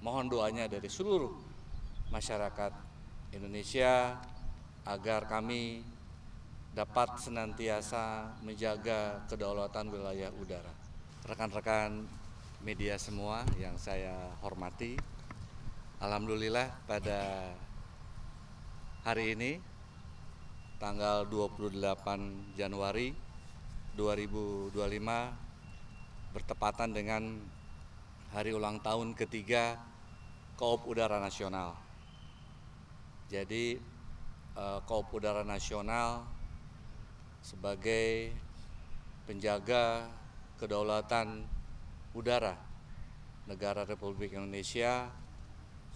mohon doanya dari seluruh masyarakat Indonesia agar kami dapat senantiasa menjaga kedaulatan wilayah udara. Rekan-rekan media semua yang saya hormati, alhamdulillah pada hari ini tanggal 28 Januari 2025 bertepatan dengan hari ulang tahun ketiga Koop Udara Nasional. Jadi Koop Udara Nasional sebagai penjaga kedaulatan udara negara Republik Indonesia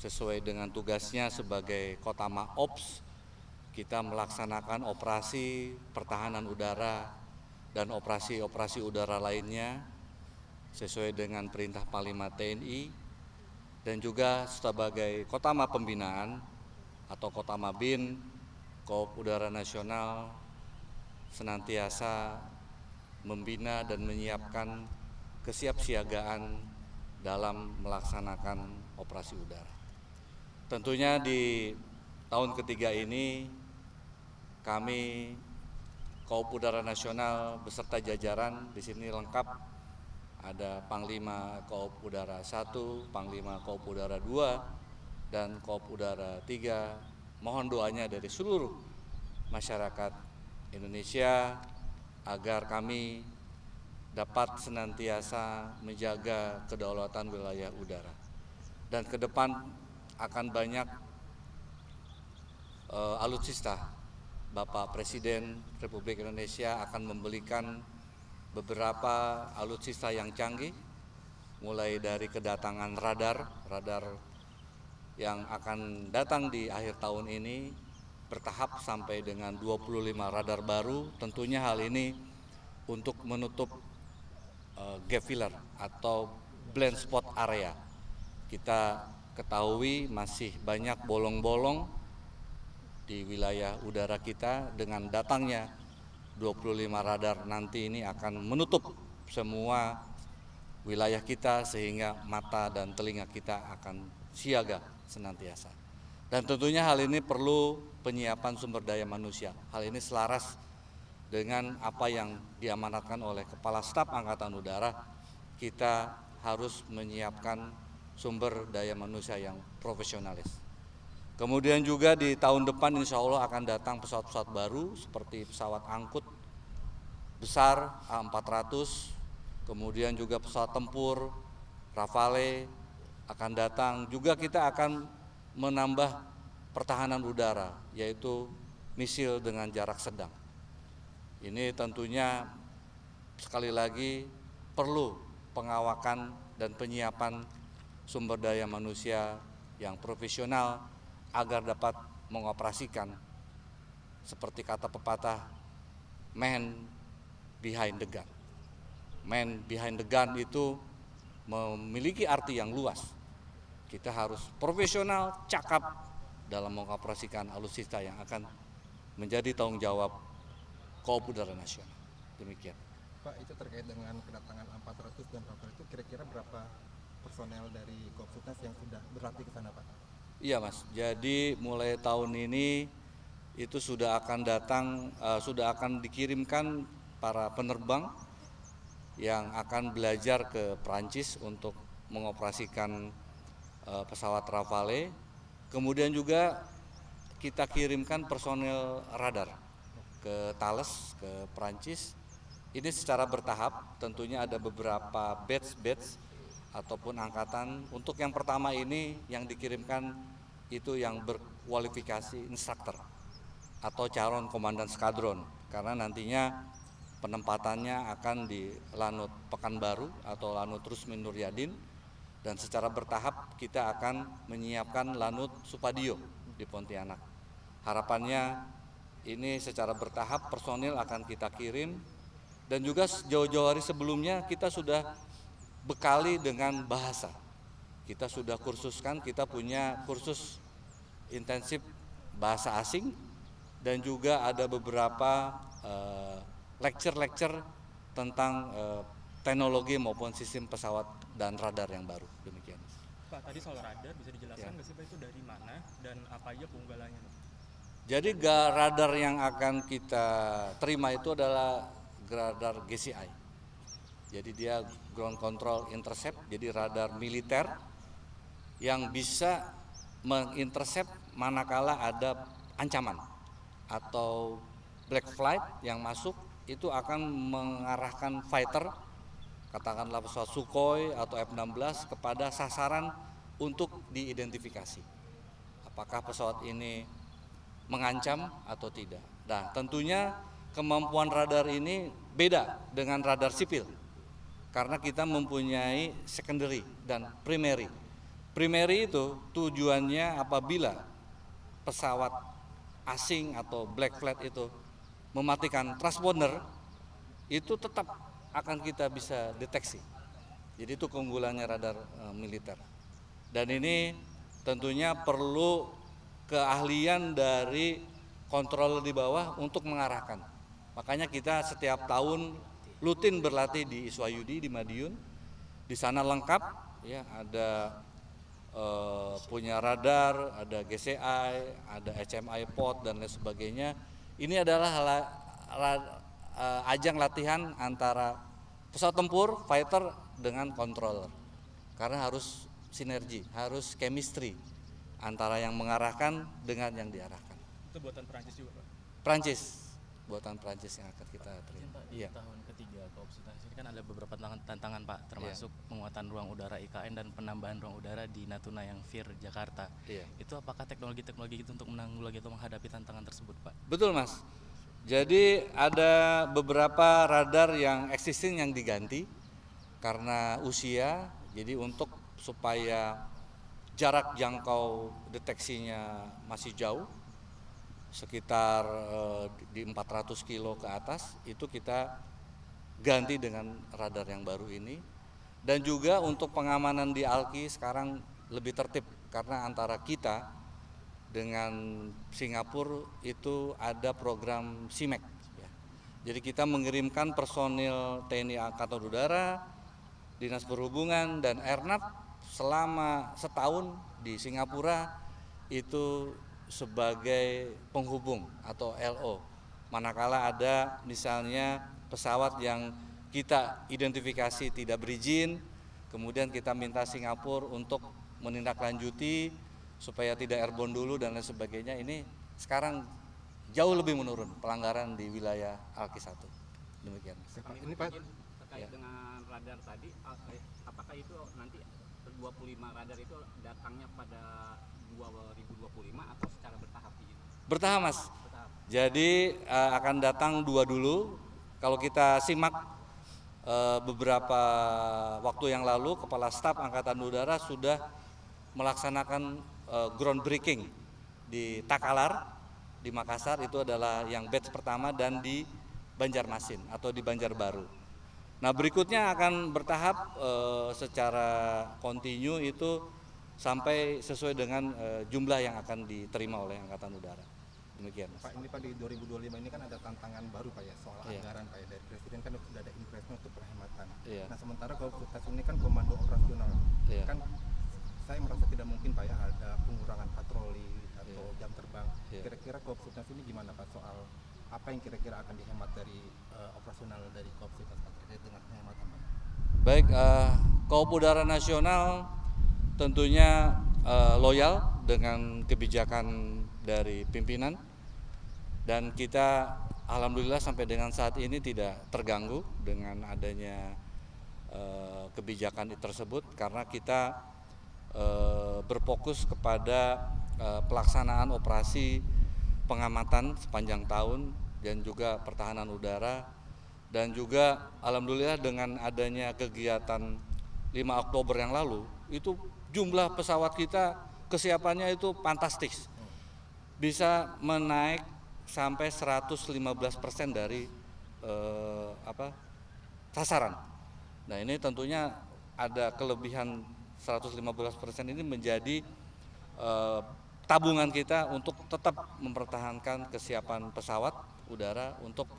sesuai dengan tugasnya sebagai Kota Maops, kita melaksanakan operasi pertahanan udara dan operasi-operasi udara lainnya sesuai dengan perintah Panglima TNI, dan juga sebagai Kotama Pembinaan atau Kotama Bin, Koop Udara Nasional senantiasa membina dan menyiapkan kesiapsiagaan dalam melaksanakan operasi udara. Tentunya di tahun ketiga ini kami Koop Udara Nasional beserta jajaran di sini lengkap, ada Panglima Koop Udara 1, Panglima Koop Udara 2, dan Koop Udara 3. Mohon doanya dari seluruh masyarakat Indonesia agar kami dapat senantiasa menjaga kedaulatan wilayah udara. Dan ke depan akan banyak alutsista. Bapak Presiden Republik Indonesia akan membelikan beberapa alutsista yang canggih, mulai dari kedatangan radar yang akan datang di akhir tahun ini bertahap sampai dengan 25 radar baru. Tentunya hal ini untuk menutup gap filler atau blind spot area. Kita ketahui masih banyak bolong-bolong di wilayah udara kita. Dengan datangnya 25 radar nanti ini akan menutup semua wilayah kita sehingga mata dan telinga kita akan siaga senantiasa. Dan tentunya hal ini perlu penyiapan sumber daya manusia. Hal ini selaras dengan apa yang diamanatkan oleh Kepala Staf Angkatan Udara. Kita harus menyiapkan sumber daya manusia yang profesionalis. Kemudian juga di tahun depan insya Allah akan datang pesawat-pesawat baru seperti pesawat angkut besar A400, kemudian juga pesawat tempur Rafale akan datang. Juga kita akan menambah pertahanan udara, yaitu misil dengan jarak sedang. Ini tentunya sekali lagi perlu pengawakan dan penyiapan sumber daya manusia yang profesional agar dapat mengoperasikan seperti kata pepatah, man behind the gun. Man behind the gun itu memiliki arti yang luas. Kita harus profesional, cakap dalam mengoperasikan alutsista yang akan menjadi tanggung jawab Koop Udara Nasional. Demikian. Pak, itu terkait dengan kedatangan A400 dan Rafale itu kira-kira berapa personel dari Kopassus yang sudah berlatih ke sana, Pak? Iya Mas, jadi mulai tahun ini itu sudah akan datang, sudah akan dikirimkan para penerbang yang akan belajar ke Prancis untuk mengoperasikan pesawat Rafale. Kemudian juga kita kirimkan personel radar ke Thales, ke Prancis. Ini secara bertahap, tentunya ada beberapa batch ataupun angkatan. Untuk yang pertama ini yang dikirimkan itu yang berkualifikasi instruktur atau calon komandan skadron, karena nantinya penempatannya akan di Lanut Pekanbaru atau Lanut Rusmin Nuryadin, dan secara bertahap kita akan menyiapkan Lanut Supadio di Pontianak. Harapannya ini secara bertahap personil akan kita kirim, dan juga jauh-jauh hari sebelumnya kita sudah bekali dengan bahasa. Kita sudah kursuskan, kita punya kursus intensif bahasa asing, dan juga ada beberapa lecture tentang teknologi maupun sistem pesawat dan radar yang baru. Demikian. Pak, tadi soal radar, bisa dijelaskan nggak sih Pak itu dari mana dan apa aja keunggulannya? Jadi radar yang akan kita terima itu adalah radar GCI. Jadi dia ground control intercept, jadi radar militer yang bisa mengintercept manakala ada ancaman atau black flight yang masuk, itu akan mengarahkan fighter, katakanlah pesawat Sukhoi atau F-16 kepada sasaran untuk diidentifikasi. Apakah pesawat ini mengancam atau tidak. Nah, tentunya kemampuan radar ini beda dengan radar sipil karena kita mempunyai secondary dan primary. Primary itu tujuannya apabila pesawat asing atau black flight itu mematikan transponder, itu tetap akan kita bisa deteksi. Jadi itu keunggulannya radar militer. Dan ini tentunya perlu keahlian dari kontrol di bawah untuk mengarahkan. Makanya kita setiap tahun rutin berlatih di Iswayudi di Madiun. Di sana lengkap, ya, ada punya radar, ada GCI, ada HMI pod dan lain sebagainya. Ini adalah ajang latihan antara pesawat tempur, fighter dengan controller. Karena harus sinergi, harus chemistry antara yang mengarahkan dengan yang diarahkan. Itu buatan Perancis juga Pak? Perancis, buatan Perancis yang akan kita terima. Pak, di tahun ketiga Koopsitas ini kan ada beberapa tantangan Pak, termasuk penguatan ruang udara IKN dan penambahan ruang udara di Natuna yang FIR Jakarta. Itu apakah teknologi-teknologi itu untuk menanggulangi atau menghadapi tantangan tersebut Pak? Betul Mas. Jadi ada beberapa radar yang existing yang diganti karena usia. Jadi untuk supaya jarak jangkau deteksinya masih jauh, sekitar di 400 kilo ke atas, itu kita ganti dengan radar yang baru ini. Dan juga untuk pengamanan di ALKI sekarang lebih tertib karena antara kita dengan Singapura itu ada program SIMEK. Jadi kita mengirimkan personil TNI Angkatan Udara, Dinas Perhubungan dan Airnav selama setahun di Singapura itu sebagai penghubung atau LO. Manakala ada misalnya pesawat yang kita identifikasi tidak berizin, kemudian kita minta Singapura untuk menindaklanjuti supaya tidak airborne dulu dan lain sebagainya. Ini sekarang jauh lebih menurun pelanggaran di wilayah ALKI 1. Demikian. Ini Pak, terkait dengan radar tadi, apakah itu nanti 25 radar itu datangnya pada 2025 atau secara bertahap? Bertahap Mas. Jadi akan datang 2 dulu. Kalau kita simak beberapa waktu yang lalu, Kepala Staf Angkatan Udara sudah melaksanakan groundbreaking di Takalar, di Makassar, itu adalah yang batch pertama, dan di Banjarmasin atau di Banjarbaru. Nah, berikutnya akan bertahap secara kontinu itu sampai sesuai dengan jumlah yang akan diterima oleh Angkatan Udara. Demikian. Pak, ini Pak di 2025 ini kan ada tantangan baru Pak ya, soal anggaran Pak ya. Dari Presiden kan sudah ada investasi untuk perhematan. Nah, sementara Koopsitas ini kan komando operasional. Kan saya merasa tidak mungkin Pak ya ada pengurangan patroli atau jam terbang. Kira-kira Koopsitas ini gimana Pak soal apa yang kira-kira akan dihemat dari operasional dari Koopsitas Pak terkait dengan penghematan Pak? Baik, Koop Udara Nasional tentunya loyal dengan kebijakan dari pimpinan, dan kita alhamdulillah sampai dengan saat ini tidak terganggu dengan adanya kebijakan tersebut karena kita berfokus kepada pelaksanaan operasi pengamatan sepanjang tahun dan juga pertahanan udara, dan juga alhamdulillah dengan adanya kegiatan 5 Oktober yang lalu itu jumlah pesawat kita kesiapannya itu fantastis, bisa menaik sampai 115% dari sasaran. Nah, ini tentunya ada kelebihan 115% ini menjadi tabungan kita untuk tetap mempertahankan kesiapan pesawat udara untuk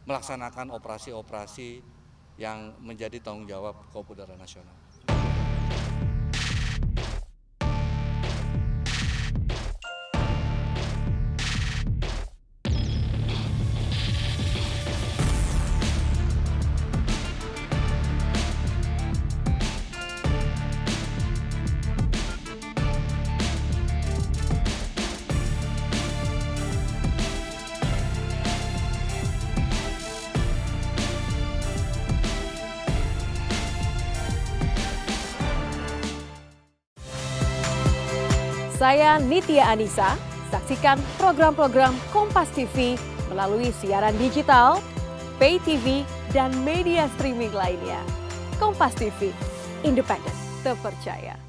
melaksanakan operasi-operasi yang menjadi tanggung jawab Koop Udara Nasional. Saya Nitya Anissa, saksikan program-program Kompas TV melalui siaran digital, pay TV, dan media streaming lainnya. Kompas TV, independen, terpercaya.